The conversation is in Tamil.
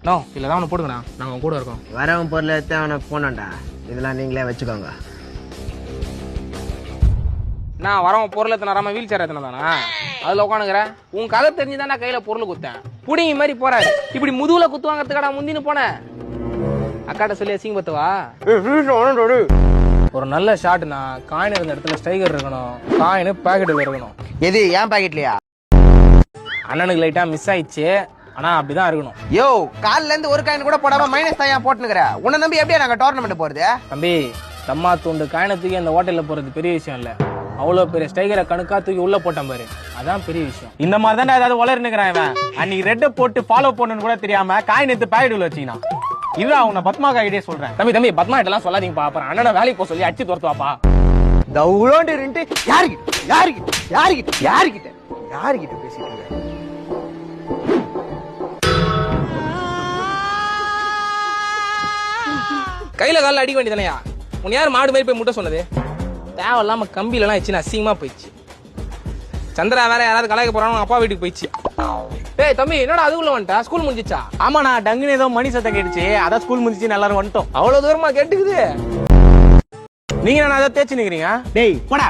நோ இல்ல தான் அவனை போடுங்கண்ணா நாங்கள் அவன் கூட இருக்கோம். வரவன் பொருளை எடுத்து அவனை போனோம்டா. இதெல்லாம் நீங்களே வச்சுக்கோங்க. நான் வரவன் பொருள் எத்தனை வராம வீல் சேர் எத்தனை தானா அதில் உட்காந்துக்கிறேன். உன் கதை தெரிஞ்சுதான் நான் கையில் பொருள் குத்தேன். புடிங்க மாதிரி போறாரு. இப்படி முதுகுல குத்து வாங்கறதுக்கடா முந்தின்னு போனேன். அக்காட்ட சொல்லி அசிங்கப்பத்துவா. ஒரு நல்ல ஷாட்னா காயின் இருந்த இடத்துல ஸ்ட்ரைக்கர் இருக்கணும். காயின் பாக்கெட்டில் இருக்கணும். எது ஏன் பாக்கெட்லையா? அண்ணனுக்கு லைட்டா மிஸ் ஆயிடுச்சு. ஆனா அப்படிதான் இருக்கணும். யோ கால்ல இருந்து ஒரு காயின் கூட போடாம மைனஸ் தான் போட்டுனுக்குற. உன்னை நம்பி எப்படியா நாங்க டோர்னமெண்ட் போறது? தம்பி தம்மா தூண்டு காயினை தூக்கி அந்த ஹோட்டல்ல போறது பெரிய விஷயம் இல்ல. அவ்வளோ பெரிய ஸ்டைகரை கணக்கா தூக்கி உள்ள போட்டான் பாரு, அதான் பெரிய விஷயம். இந்த மாதிரி தான் ஏதாவது வளர்னுக்குறான் இவன். அன்னைக்கு ரெட்டை போட்டு ஃபாலோ பண்ணணும்னு கூட தெரியாம காயின் எடுத்து பாக்கெட் வச்சுக்கினா. இதுதான் உன்னை பத்மாக்கா ஐடியா சொல்றேன். தம்பி பத்மா இதெல்லாம் சொல்லாதீங்கப்பா. அப்புறம் அண்ணனை வேலைக்கு போக சொல்லி அடிச்சு துரத்துவாப்பா. தவுளோண்டு இருந்து யாருக்கிட்ட பேசிட்டு கையில காலில் அடிக்க வேண்டியதானையா? உன் யார் மாடு மாதிரி போய் முட்டை சொன்னது? தேவையில்லாம கம்பியிலலாம் வச்சு அசிங்கமா போயிடுச்சு. சந்திரா வேற யாராவது கலாய்க்க போறாங்க அப்பா வீட்டுக்கு போயிடுச்சு. டேய் தம்பி என்னடா அதுக்குள்ள வந்துட்டா? ஸ்கூல் முடிஞ்சிச்சா? ஆமா நான் டங்குன்னு ஏதோ மணி சத்தம் கேட்டுச்சு. அதான் ஸ்கூல் முடிஞ்சிச்சு எல்லாரும் வந்துட்டோம். அவ்வளவு தூரமா கேட்டுக்குது. நீங்க நான் அதை தேய்ச்சி நிக்கிறீங்க. டேய் போடா.